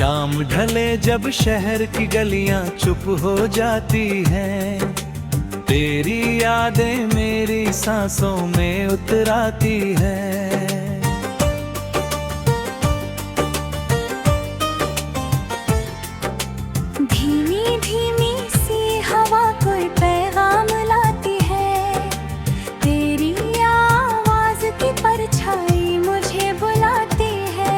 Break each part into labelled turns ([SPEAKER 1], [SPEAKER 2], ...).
[SPEAKER 1] शाम ढले जब शहर की गलियां चुप हो जाती हैं, तेरी यादें मेरी सांसों में उतर आती है।
[SPEAKER 2] धीमी धीमी सी हवा कोई पैगाम लाती है, तेरी आवाज की परछाई मुझे बुलाती है।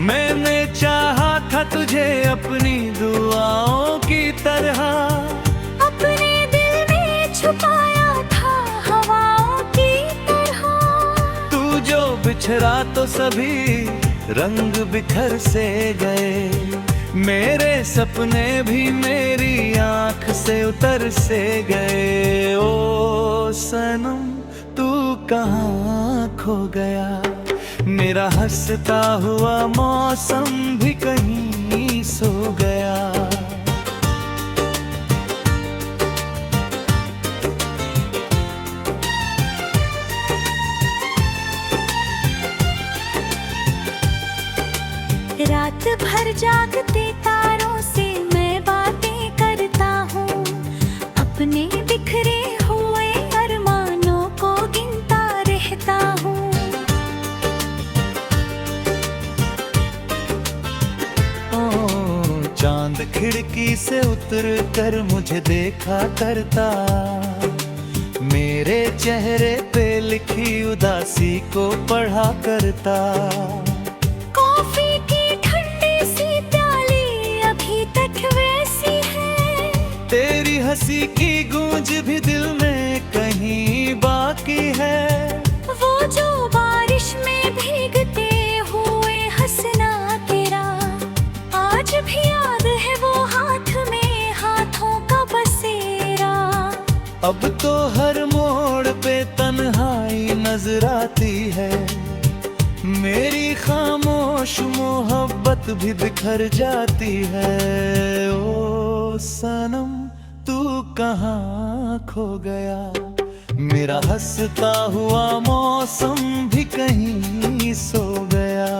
[SPEAKER 1] मैंने चाहा था तुझे अपनी दुआओं की तरह,
[SPEAKER 2] अपने दिल में छुपाया था हवाओं की तरह।
[SPEAKER 1] तू जो बिछड़ा तो सभी रंग बिखर से गए, मेरे सपने भी मेरी आँख से उतर से गए। ओ सनम तू कहाँ खो गया, मेरा हंसता हुआ मौसम भी कहीं सो गया।
[SPEAKER 2] रात भर जागते तारों से मैं बातें करता हूँ, अपने बिखरे हुए अरमानों को गिनता रहता हूँ।
[SPEAKER 1] ओ चांद खिड़की से उतर कर मुझे देखा करता, मेरे चेहरे पे लिखी उदासी को पढ़ा करता। तेरी हंसी की गूंज भी दिल में कहीं बाकी है,
[SPEAKER 2] वो जो बारिश में भीगते हुए हंसना तेरा आज भी याद है, वो हाथ में हाथों का बसेरा।
[SPEAKER 1] अब तो हर मोड़ पे तन्हाई नजर आती है, मेरी खामोश मोहब्बत भी बिखर जाती है। ओ सनम तू कहाँ खो गया, मेरा हंसता हुआ मौसम भी कहीं सो गया।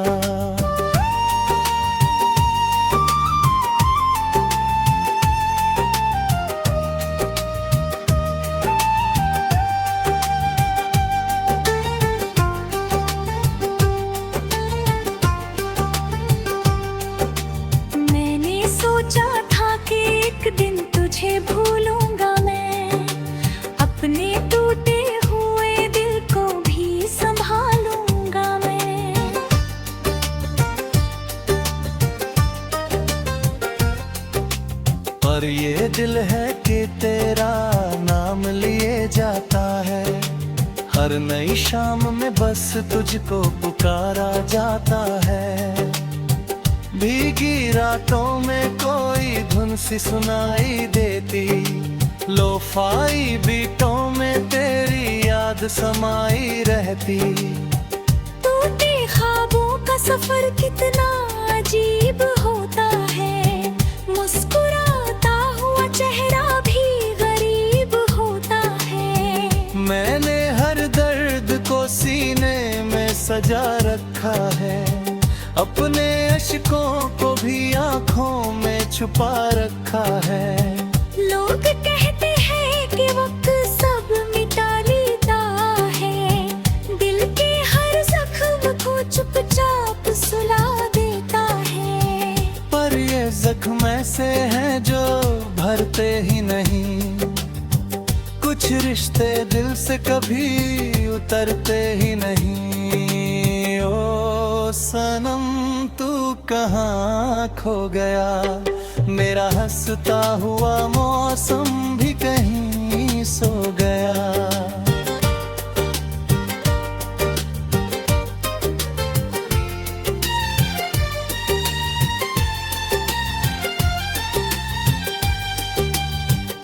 [SPEAKER 2] मैंने सोचा था कि एक दिन तुझे भूलूंगा मैं, अपने टूटे हुए दिल को भी संभालूंगा मैं।
[SPEAKER 1] पर ये दिल है कि तेरा नाम लिए जाता है, हर नई शाम में बस तुझको पुकारा जाता है। भीगी रातों में कोई धुन सी सुनाई देती, लोफाई बीटों में तेरी याद समाई रहती।
[SPEAKER 2] टूटे ख्वाबों का सफर कितना अजीब होता है, मुस्कुराता हुआ चेहरा भी गरीब होता है।
[SPEAKER 1] मैंने हर दर्द को सीने में सजा रखा है, अपने अश्कों को भी आँखों में छुपा रखा है।
[SPEAKER 2] लोग कहते हैं कि वक्त सब मिटा लेता है, दिल के हर जख्म को चुपचाप सुला देता है।
[SPEAKER 1] पर ये जख्म ऐसे हैं जो भरते ही नहीं, कुछ रिश्ते दिल से कभी उतरते ही नहीं। ओ सनम तू कहाँ खो गया, मेरा हंसता हुआ मौसम भी कहीं सो गया।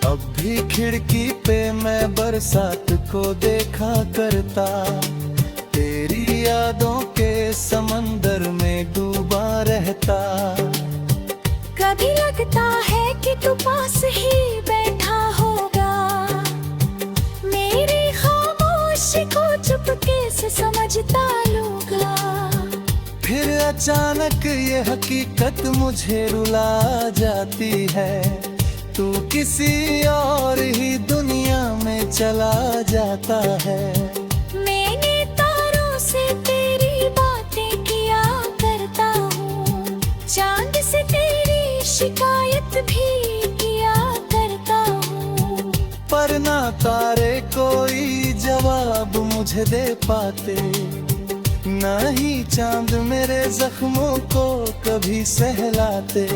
[SPEAKER 1] अब भी खिड़की पे मैं बरसात को देखा करता, तेरी यादों के समंदर में डूबा रहता।
[SPEAKER 2] कभी लगता है कि तू पास ही बैठा होगा, मेरी खामोशी को चुपके से समझता लूंगा।
[SPEAKER 1] फिर अचानक ये हकीकत मुझे रुला जाती है, तू किसी और ही दुनिया में चला जाता है।
[SPEAKER 2] मैंने तारों से तेरी बातें किया करता हूँ, चांद से तेरी शिकायत भी किया करता हूँ,
[SPEAKER 1] पर ना तारे कोई जवाब मुझे दे पाते, ना ही चांद मेरे जख्मों को कभी सहलाते।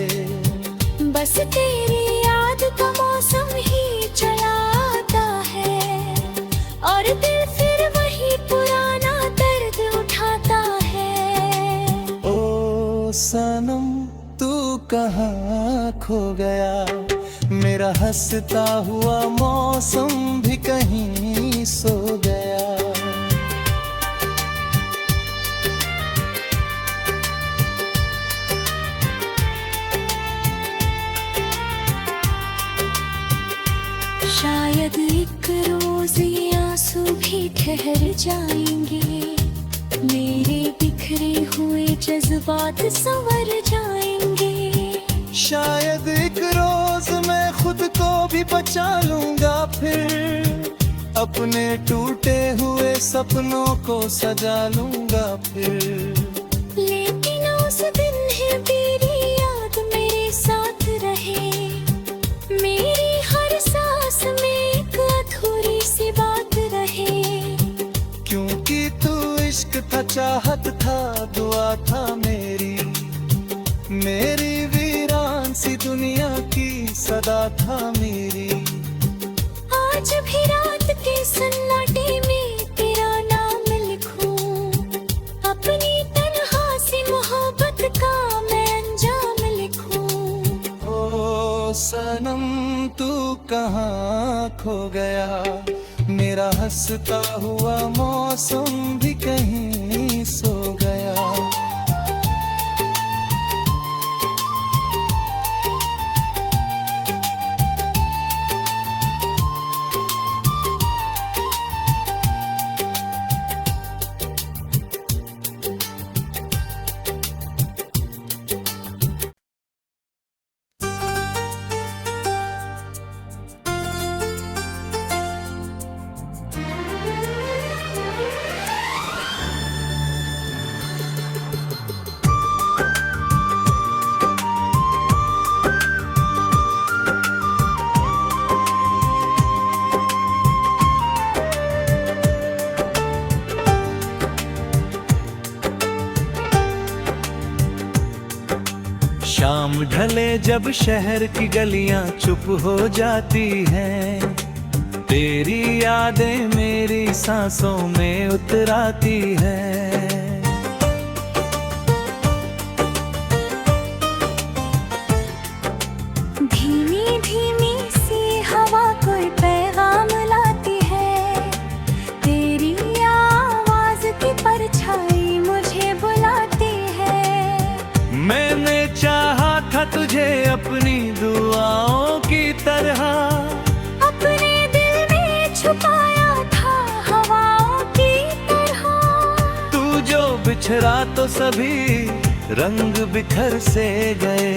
[SPEAKER 2] बस तेरी याद का मौसम ही चला आता है, और दिल फिर वही पुराना दर्द उठाता है।
[SPEAKER 1] ओ सनम तू कहाँ खो गया, मेरा हंसता हुआ मौसम भी कहीं सो गया।
[SPEAKER 2] शायद एक रोज ये आंसू भी ठहर जाएंगे, मेरे बिखरे हुए जज्बात संवर जाएंगे।
[SPEAKER 1] शायद एक रोज मैं खुद को भी बचा लूंगा, फिर अपने टूटे हुए सपनों को सजा लूंगा फिर।
[SPEAKER 2] लेकिन उस दिन है तेरी याद मेरे साथ रहे, मेरी हर सांस में एक अधूरी सी बात रहे।
[SPEAKER 1] क्योंकि तू इश्क था, चाहत था, दुआ था मेरी वीरान सी दुनिया की सदा था मेरी।
[SPEAKER 2] आज भी रात के सन्नाटे में तेरा नाम लिखूं, अपनी तन्हा सी मोहब्बत का मैं अंजाम लिखूं।
[SPEAKER 1] ओ सनम तू कहाँ खो गया, मेरा हंसता हुआ मौसम भी कहीं सो गया। शाम ढले जब शहर की गलियां चुप हो जाती हैं, तेरी यादें मेरी सांसों में उतर आती हैं।
[SPEAKER 2] धीमी धीमी सी हवा कोई पैगाम लाती है, तेरी आवाज की परछाई मुझे बुलाती है।
[SPEAKER 1] मैंने चाहा था तुझे अपनी दुआओं की तरह,
[SPEAKER 2] अपने दिल में छुपाया था हवाओं की तरह।
[SPEAKER 1] तू जो बिछड़ा तो सभी रंग बिखर से गए,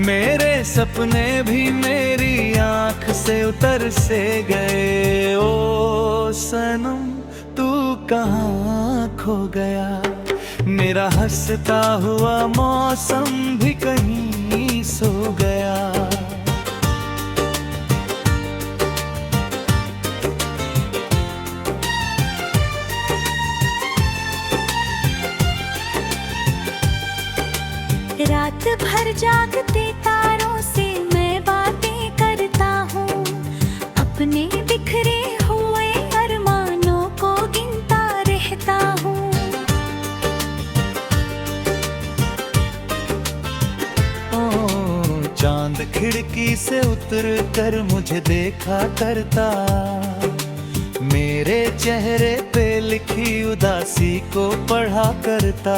[SPEAKER 1] मेरे सपने भी मेरी आँख से उतर से गए। ओ सनम तू कहाँ खो गया, मेरा हंसता हुआ मौसम भी कहीं सो गया।
[SPEAKER 2] रात भर जागते तारों से मैं बातें करता हूँ, अपने बिखरे हुए अरमानों को गिनता रहता हूँ।
[SPEAKER 1] चांद खिड़की से उतर कर मुझे देखा करता, मेरे चेहरे पे लिखी उदासी को पढ़ा करता।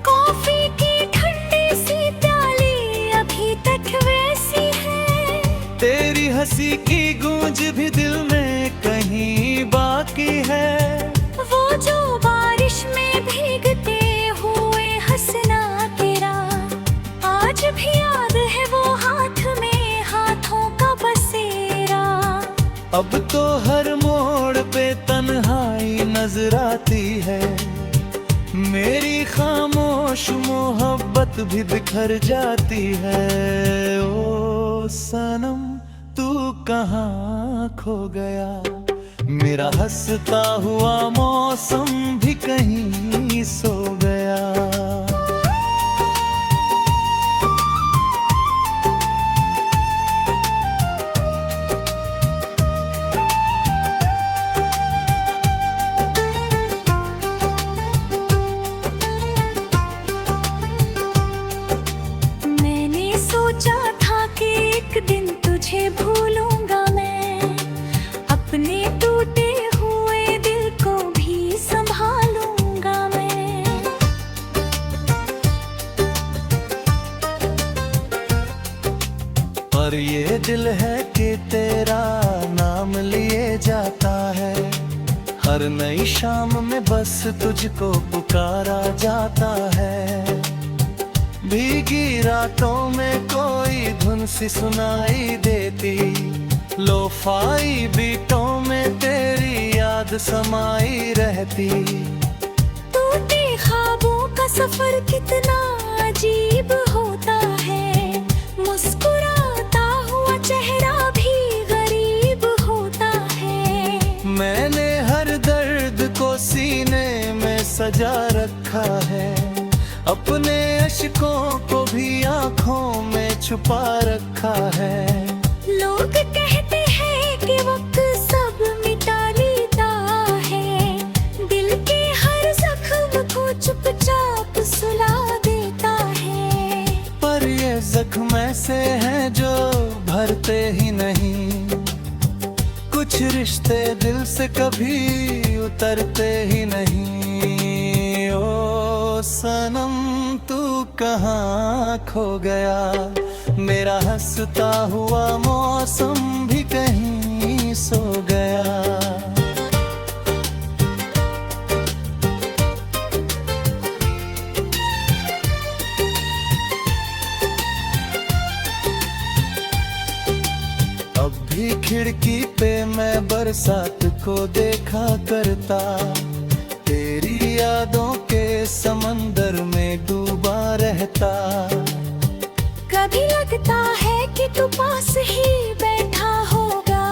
[SPEAKER 2] कॉफी की ठंडी सी प्याली अभी तक वैसी है,
[SPEAKER 1] तेरी हंसी की गूंज भी दिल में कहीं बाकी है।
[SPEAKER 2] वो जो बारिश में भीगते हुए
[SPEAKER 1] अब तो हर मोड़ पे तन्हाई नजर आती है, मेरी खामोश मोहब्बत भी बिखर जाती है। ओ सनम तू कहाँ खो गया, मेरा हंसता हुआ मौसम भी कहीं सो गया।
[SPEAKER 2] मैंने सोचा था कि एक दिन तुझे भूलूंगा मैं, अपने टूटे हुए दिल को भी संभालूंगा मैं।
[SPEAKER 1] पर ये दिल है कि तेरा नाम लिए जाता है, हर नई शाम में बस तुझको पुकारा जाता है। भीगी रातों में कोई धुन सी सुनाई देती, लोफाई बीटों में तेरी याद समाई रहती।
[SPEAKER 2] टूटे ख्वाबों का सफर कितना अजीब होता है, मुस्कुराता हुआ चेहरा भी गरीब होता है।
[SPEAKER 1] मैंने हर दर्द को सीने में सजा रखा है, अपने अश्कों को भी आँखों में छुपा रखा है।
[SPEAKER 2] लोग कहते हैं कि वक्त सब मिटा लेता है, दिल के हर जख्म को चुपचाप सुला देता है।
[SPEAKER 1] पर ये जख्म ऐसे हैं जो भरते ही नहीं, कुछ रिश्ते दिल से कभी उतरते ही नहीं। ओ सनम तू कहाँ खो गया, मेरा हंसता हुआ मौसम भी कहीं सो गया। अब भी खिड़की पे मैं बरसात को देखा करता, तेरी यादों के समंदर में डूबा रहता।
[SPEAKER 2] कभी लगता है कि तू पास ही बैठा होगा,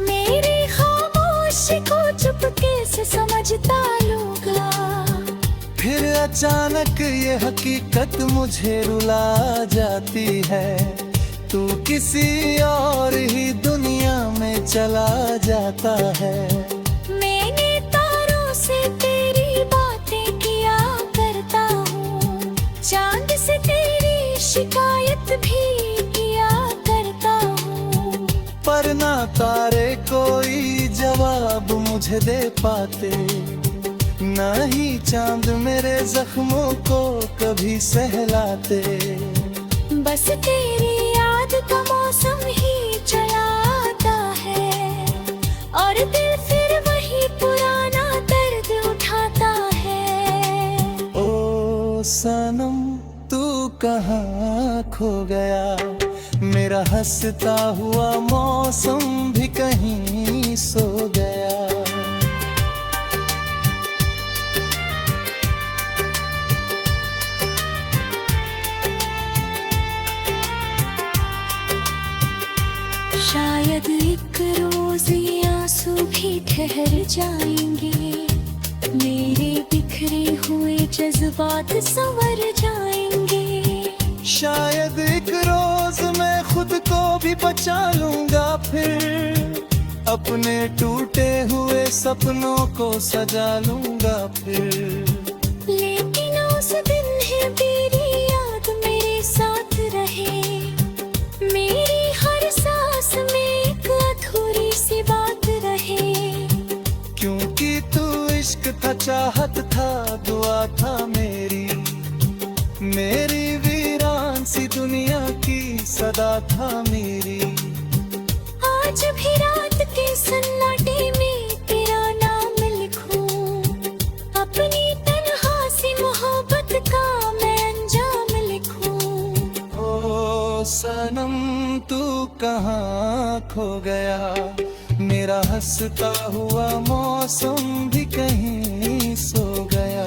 [SPEAKER 2] मेरी खामोशी को चुपके से समझता लूंगा।
[SPEAKER 1] फिर अचानक ये हकीकत मुझे रुला जाती है, तू किसी और ही दुनिया में चला जाता है।
[SPEAKER 2] मैंने तारों से तेरी बातें किया करता हूँ, चांद से तेरी शिकायत भी किया करता हूँ।
[SPEAKER 1] पर ना तारे कोई जवाब मुझे दे पाते, ना ही चांद मेरे जख्मों को कभी सहलाते।
[SPEAKER 2] बस तेरी याद का मौसम ही चला आता है, और दिल फिर वही पुराना दर्द उठाता है।
[SPEAKER 1] ओ सनम तू कहाँ खो गया, मेरा हंसता हुआ मौसम भी कहीं सो गया।
[SPEAKER 2] शायद एक रोज ये आंसू भी ठहर जाएंगे, मेरे बिखरे हुए जज्बात संवर जाएंगे।
[SPEAKER 1] शायद एक रोज मैं खुद को भी बचा लूंगा, फिर अपने टूटे हुए सपनों को सजा लूंगा फिर।
[SPEAKER 2] लेकिन उस दिन है तेरी याद मेरे साथ रहे, मेरी हर सांस में एक अधूरी सी बात रहे।
[SPEAKER 1] क्योंकि तू इश्क था, चाहत था, दुआ था मेरी वीरान सी दुनिया की सदा था मेरी।
[SPEAKER 2] आज भी रात के सन्नाटे में तेरा नाम लिखूं, अपनी तन्हा सी मोहब्बत का मैं अंजाम लिखूं।
[SPEAKER 1] ओ सनम तू कहाँ खो गया। मेरा हंसता हुआ मौसम भी कहीं सो गया।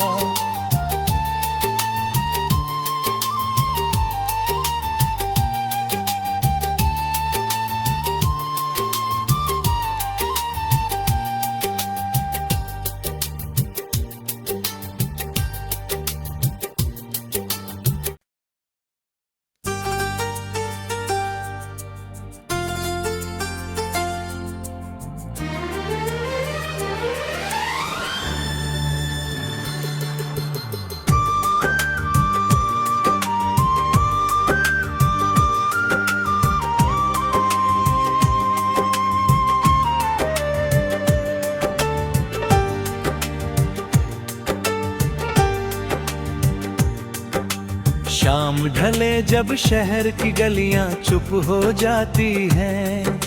[SPEAKER 1] शाम ढले जब शहर की गलियां चुप हो जाती हैं,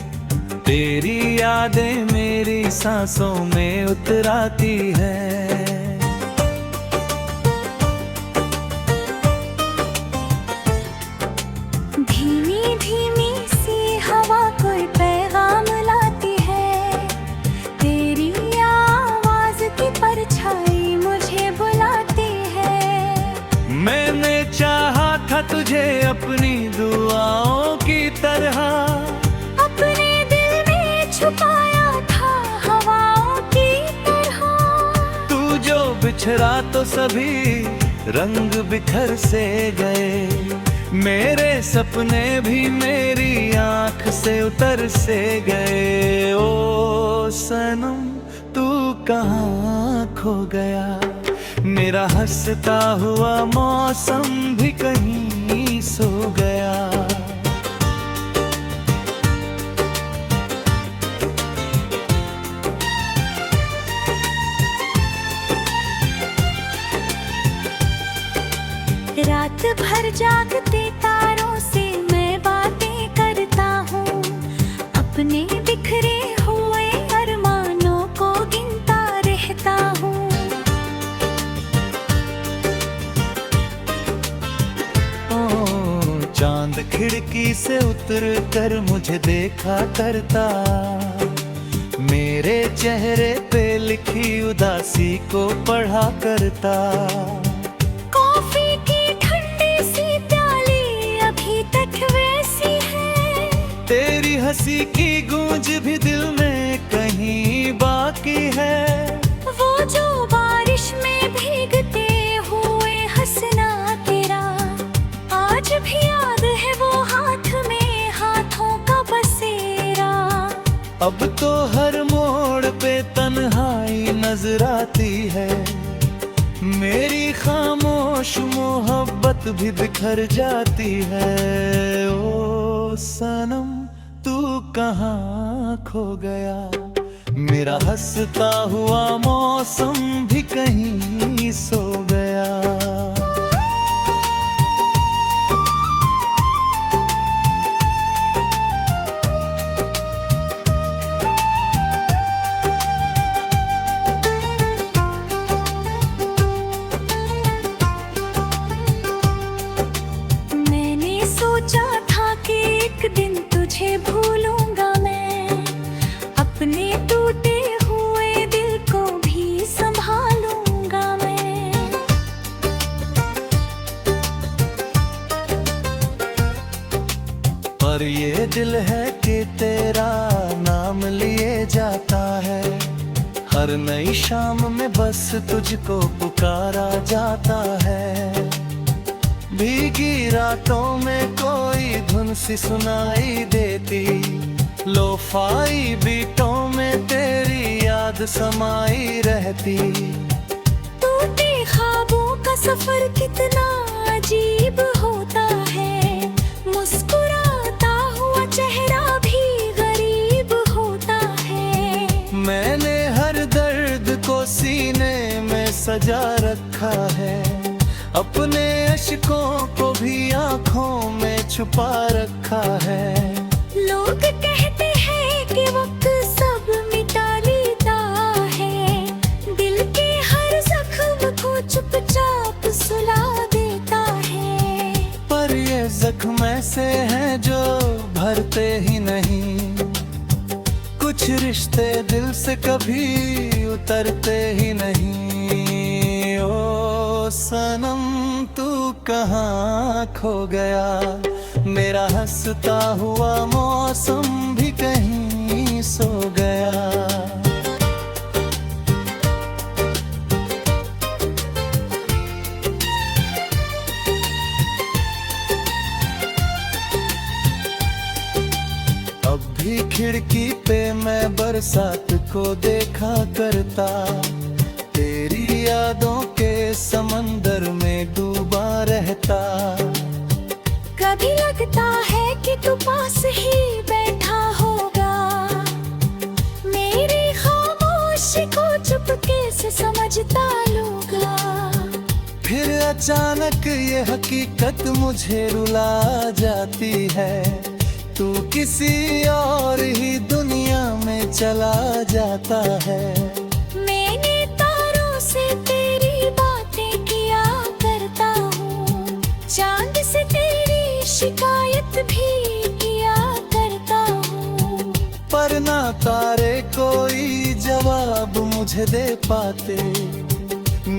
[SPEAKER 1] तेरी यादें मेरी सांसों में उतर आती हैं।
[SPEAKER 2] धीमी धीमी सी हवा कोई पैगाम लाती है, तेरी आवाज की परछाई मुझे बुलाती है।
[SPEAKER 1] मैंने चाहा था तुझे अपनी दुआओं की तरह,
[SPEAKER 2] अपने दिल में छुपाया था हवाओं की तरह।
[SPEAKER 1] तू जो बिछड़ा तो सभी रंग बिखर से गए, मेरे सपने भी मेरी आंख से उतर से गए। ओ सनम तू कहाँ खो गया, मेरा हंसता हुआ मौसम भी कहीं सो गया।
[SPEAKER 2] रात भर जागते तारों से मैं बातें करता हूँ, अपने बिखरे हुए अरमानों को गिनता रहता हूँ।
[SPEAKER 1] चांद खिड़की से उतर कर मुझे देखा करता, मेरे चेहरे पे लिखी उदासी को पढ़ा करता।
[SPEAKER 2] कॉफी की ठंडी सी प्याली अभी तक वैसी है,
[SPEAKER 1] तेरी हंसी की गूंज भी दिल में कहीं बाकी है।
[SPEAKER 2] वो जो बारिश में भीगते हुए हंसना तेरा आज भी याद है, वो हाथ में हाथों का बसेरा।
[SPEAKER 1] अब तो हर मोड़ पे तन्हाई नजर आती है, मेरी खामोश मोहब्बत भी बिखर जाती है। ओ सनम तू कहाँ खो गया, मेरा हंसता हुआ मौसम भी कहीं सो गया।
[SPEAKER 2] सोचा था कि एक दिन तुझे भूलूंगा मैं, अपने टूटे हुए दिल को भी संभालूंगा मैं।
[SPEAKER 1] पर ये दिल है कि तेरा नाम लिए जाता है, हर नई शाम में बस तुझको पुकारा जाता है। भीगी रातों में कोई धुन सी सुनाई देती, लोफाई बीटों में तेरी याद समाई रहती।
[SPEAKER 2] टूटे ख्वाबों का सफर कितना अजीब होता है, मुस्कुराता हुआ चेहरा भी गरीब होता है।
[SPEAKER 1] मैंने हर दर्द को सीने में सजा रखा है, अपने अश्कों को भी आँखों में छुपा रखा है।
[SPEAKER 2] लोग कहते हैं कि वक्त सब मिटा लेता है, दिल के हर जख्म को चुपचाप सुला देता है।
[SPEAKER 1] पर ये जख्म ऐसे हैं जो भरते ही नहीं, कुछ रिश्ते दिल से कभी उतरते ही नहीं। ओ सनम तू कहाँ खो गया, मेरा हंसता हुआ मौसम भी कहीं सो गया। अब भी खिड़की पे मैं बरसात को देखा करता, तेरी यादों के समंदर में डूबा रहता।
[SPEAKER 2] कभी लगता है कि तू पास ही बैठा होगा, मेरी खामोशी को चुपके से समझता लूंगा।
[SPEAKER 1] फिर अचानक ये हकीकत मुझे रुला जाती है, तू किसी और ही दुनिया में चला जाता है।
[SPEAKER 2] मैंने तारों से तेरी बातें किया करता हूँ, चांद से तेरी शिकायत भी किया करता हूँ।
[SPEAKER 1] पर ना तारे कोई जवाब मुझे दे पाते,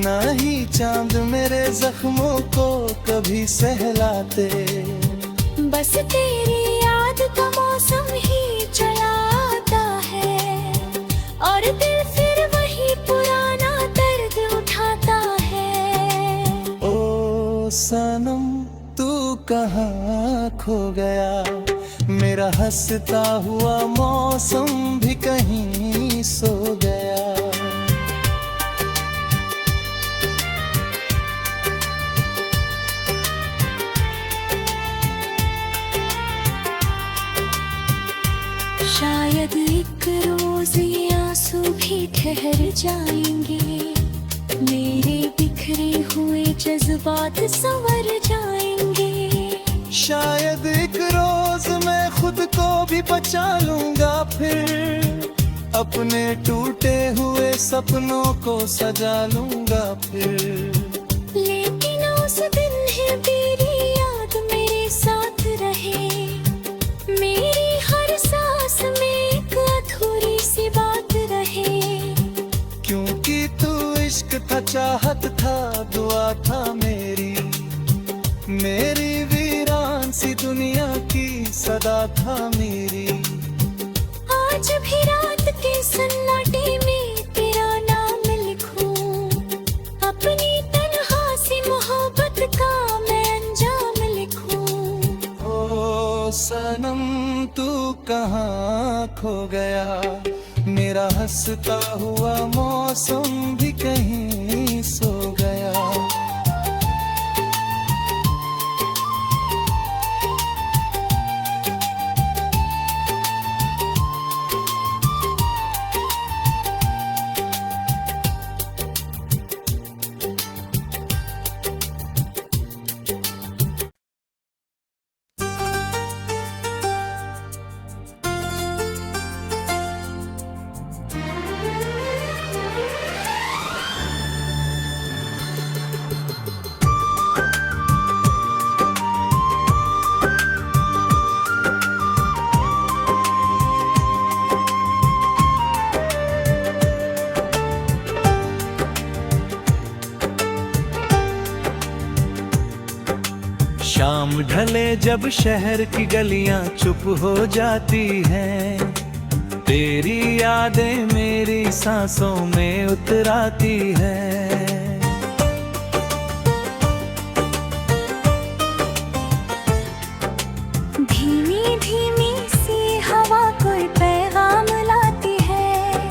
[SPEAKER 1] ना ही चांद मेरे जख्मों को कभी सहलाते।
[SPEAKER 2] बस तेरी याद का मौसम ही चला आता है, और दिल फिर वही पुराना दर्द उठाता है।
[SPEAKER 1] ओ सनम तू कहाँ खो गया, मेरा हंसता हुआ मौसम भी कहीं सो गया।
[SPEAKER 2] शायद एक रोज ये आंसू भी ठहर जाएंगे, मेरे बिखरे हुए जज्बात संवर जाएंगे।
[SPEAKER 1] शायद एक रोज मैं खुद को भी बचा लूंगा, फिर अपने टूटे हुए सपनों को सजा लूंगा फिर।
[SPEAKER 2] लेकिन उस दिन है तेरी याद मेरे साथ रहे, मेरी हर सांस में एक अधूरी सी बात रहे।
[SPEAKER 1] क्योंकि तू इश्क था, चाहत था, दुआ था मेरी वीरान सी दुनिया की सदा था मेरी।
[SPEAKER 2] आज भी रात के सन्नाटे में तेरा नाम लिखूं, अपनी तन्हा सी मोहब्बत का मैं अंजाम लिखूं।
[SPEAKER 1] ओ सनम तू कहाँ खो गया, मेरा हंसता हुआ मौसम भी कहीं सो गया। शाम ढले जब शहर की गलियां चुप हो जाती हैं, तेरी यादें मेरी सांसों में उतर आती है।
[SPEAKER 2] धीमी धीमी सी हवा कोई पैगाम लाती है,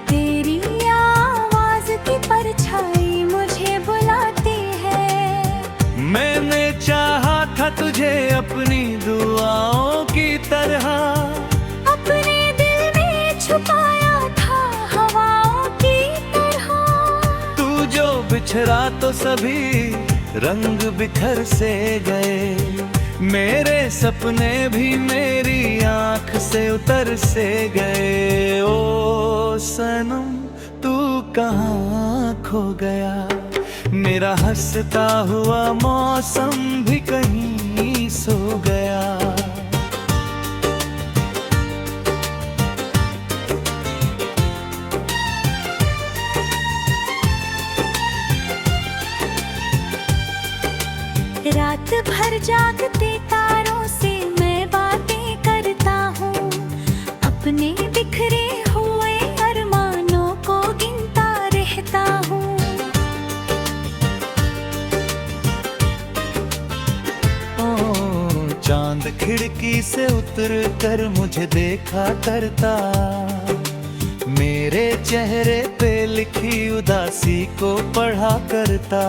[SPEAKER 2] तेरी आवाज की परछाई मुझे बुलाती है।
[SPEAKER 1] मैंने चाहा था तुझे अपनी दुआओं की तरह,
[SPEAKER 2] अपने दिल में छुपाया था हवाओं की तरह।
[SPEAKER 1] तू जो बिछड़ा तो सभी रंग बिखर से गए, मेरे सपने भी मेरी आँख से उतर से गए। ओ सनम तू कहाँ खो गया, मेरा हंसता हुआ मौसम भी कहीं सो गया।
[SPEAKER 2] भर जागते तारों से मैं बातें करता हूँ, अपने बिखरे हुए अरमानों को गिनता रहता हूँ।
[SPEAKER 1] चांद खिड़की से उतर कर मुझे देखा करता, मेरे चेहरे पे लिखी उदासी को पढ़ा करता।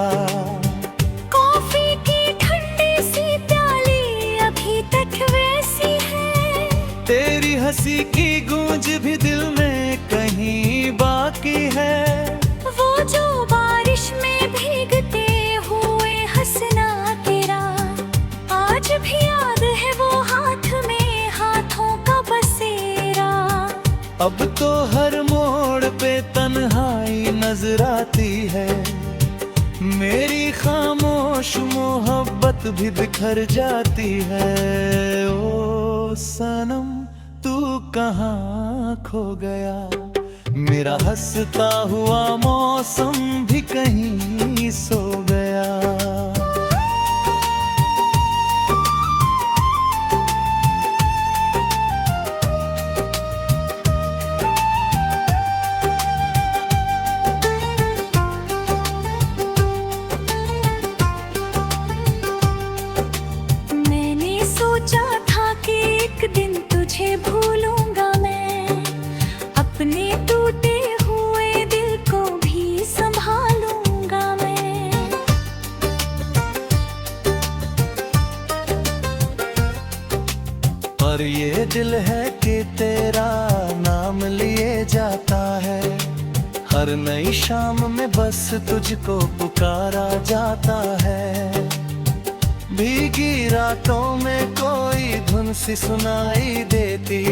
[SPEAKER 2] कॉफी की ठंडी सी प्याली अभी तक वैसी है,
[SPEAKER 1] तेरी हंसी की गूंज भी दिल में कहीं बाकी है।
[SPEAKER 2] वो जो बारिश में भीगते हुए हंसना तेरा आज भी याद है, वो हाथ में हाथों का बसेरा।
[SPEAKER 1] अब तो हर मोड़ पे तन्हाई नजर आती है, मेरी खामोश मोहब्बत भी बिखर जाती है। ओ सनम तू कहाँ खो गया, मेरा हंसता हुआ मौसम भी कहीं सो गया।
[SPEAKER 2] मैंने सोचा था कि एक दिन तुझे भूलूंगा मैं, अपने टूटे हुए दिल को भी संभालूंगा मैं।
[SPEAKER 1] पर ये दिल है कि तेरा नाम लिए जाता है, हर नई शाम में बस तुझको पुकारा जाता है। भीगी रातों में कोई धुन सी सुनाई देती,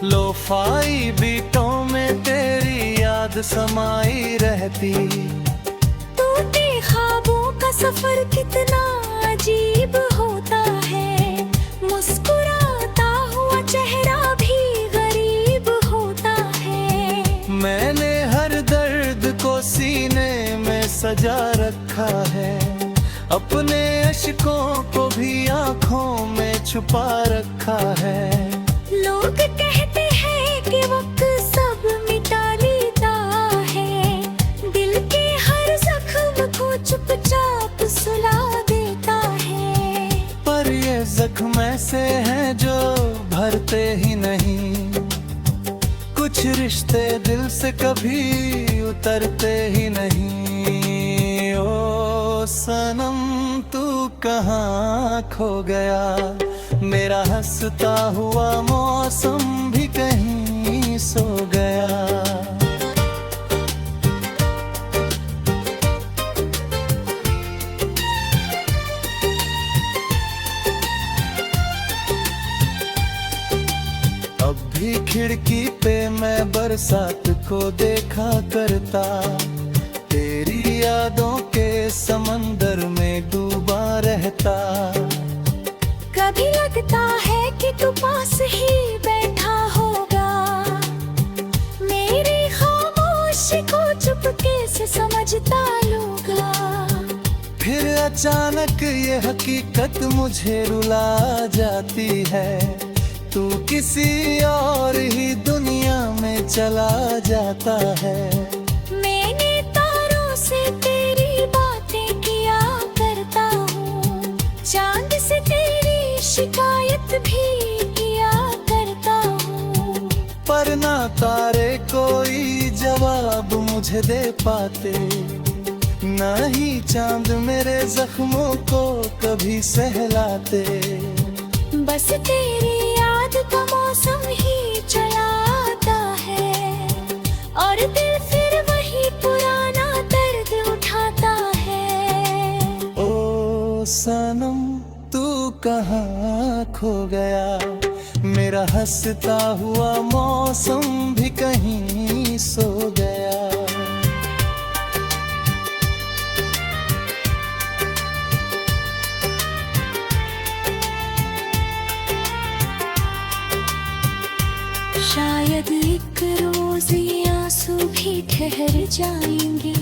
[SPEAKER 1] लोफाई बीटों में तेरी याद समाई रहती।
[SPEAKER 2] टूटे ख्वाबों का सफर कितना अजीब होता है, मुस्कुराता हुआ चेहरा भी गरीब होता है।
[SPEAKER 1] मैंने हर दर्द को सीने में सजा रखा है, अपने अश्कों को भी आँखों में छुपा रखा है।
[SPEAKER 2] लोग कहते हैं कि वक्त सब मिटा लेता है, दिल के हर जख्म को चुपचाप सुला देता है।
[SPEAKER 1] पर ये जख्म ऐसे हैं जो भरते ही नहीं, कुछ रिश्ते दिल से कभी उतरते ही नहीं। ओ सनम तू कहाँ खो गया, मेरा हंसता हुआ मौसम भी कहीं सो गया। अब भी खिड़की पे मैं बरसात को देखा करता, तेरी यादों के समंदर में डूबा रहता।
[SPEAKER 2] कभी लगता है कि तू पास ही बैठा होगा, मेरी खामोशी को चुपके से समझता लूंगा।
[SPEAKER 1] फिर अचानक ये हकीकत मुझे रुला जाती है, तू किसी और ही दुनिया में चला जाता है।
[SPEAKER 2] मैंने तारों से तेरी बातें किया करता हूँ, चांद से तेरी शिकायत भी किया करता हूँ।
[SPEAKER 1] पर ना तारे कोई जवाब मुझे दे पाते, ना ही चांद मेरे जख्मों को कभी सहलाते।
[SPEAKER 2] बस तेरी याद का मौसम ही चला आता है, और दिल फिर वही पुराना दर्द उठाता है।
[SPEAKER 1] ओ सनम तू कहाँ खो गया, मेरा हंसता हुआ मौसम भी कहीं सो गया।
[SPEAKER 2] शायद एक रोज ये आंसू भी ठहर जाएंगे,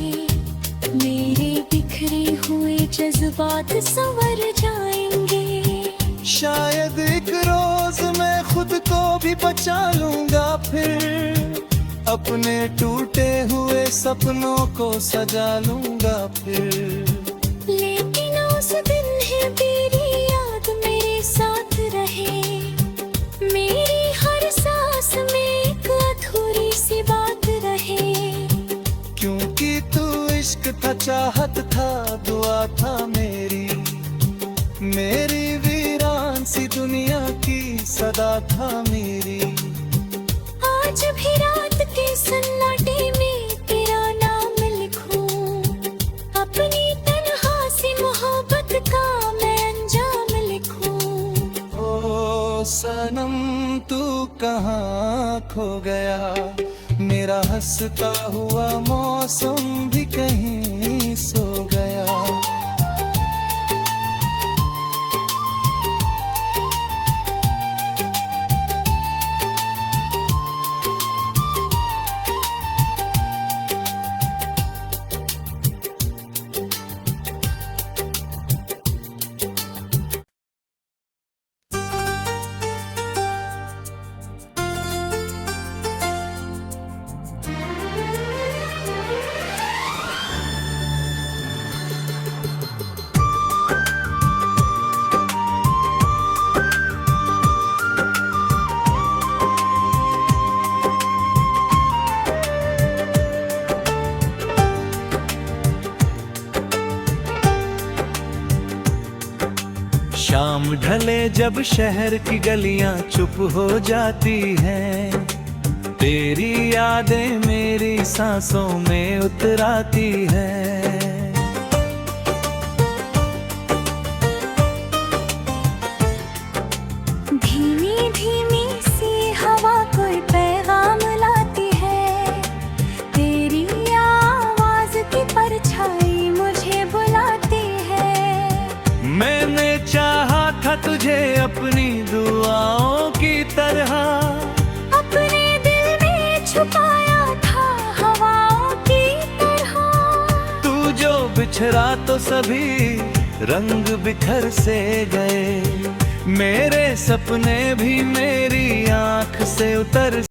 [SPEAKER 2] मेरे बिखरे बिखरे हुए जज्बात संवर जाएंगे।
[SPEAKER 1] शायद एक रोज मैं खुद को भी बचा लूंगा, फिर अपने टूटे हुए सपनों को सजा लूंगा फिर।
[SPEAKER 2] लेकिन उस दिन है तेरी याद मेरे साथ रहे, मेरी हर सांस में एक अधूरी सी बात रहे।
[SPEAKER 1] क्योंकि तू इश्क था, चाहत था, दुआ था मेरी वीरान सी दुनिया की सदा था मेरी।
[SPEAKER 2] आज भी रात के सन्नाटे में तेरा नाम लिखूं, अपनी तन्हा सी मोहब्बत का मैं अंजाम लिखूं।
[SPEAKER 1] ओ सनम तू कहाँ खो गया, मेरा हंसता हुआ मौसम भी कहीं सो गया। शाम ढले जब शहर की गलियां चुप हो जाती हैं, तेरी यादें मेरी सांसों में उतर आती हैं।
[SPEAKER 2] धीमी धीमी सी हवा कोई पैगाम लाती है, तेरी आवाज की परछाई मुझे बुलाती है।
[SPEAKER 1] मैंने चाहा था तुझे अपनी दुआओं की तरह,
[SPEAKER 2] अपने दिल में छुपाया था हवाओं की तरह।
[SPEAKER 1] तू जो बिछड़ा तो सभी रंग बिखर से गए, मेरे सपने भी मेरी आंख से उतर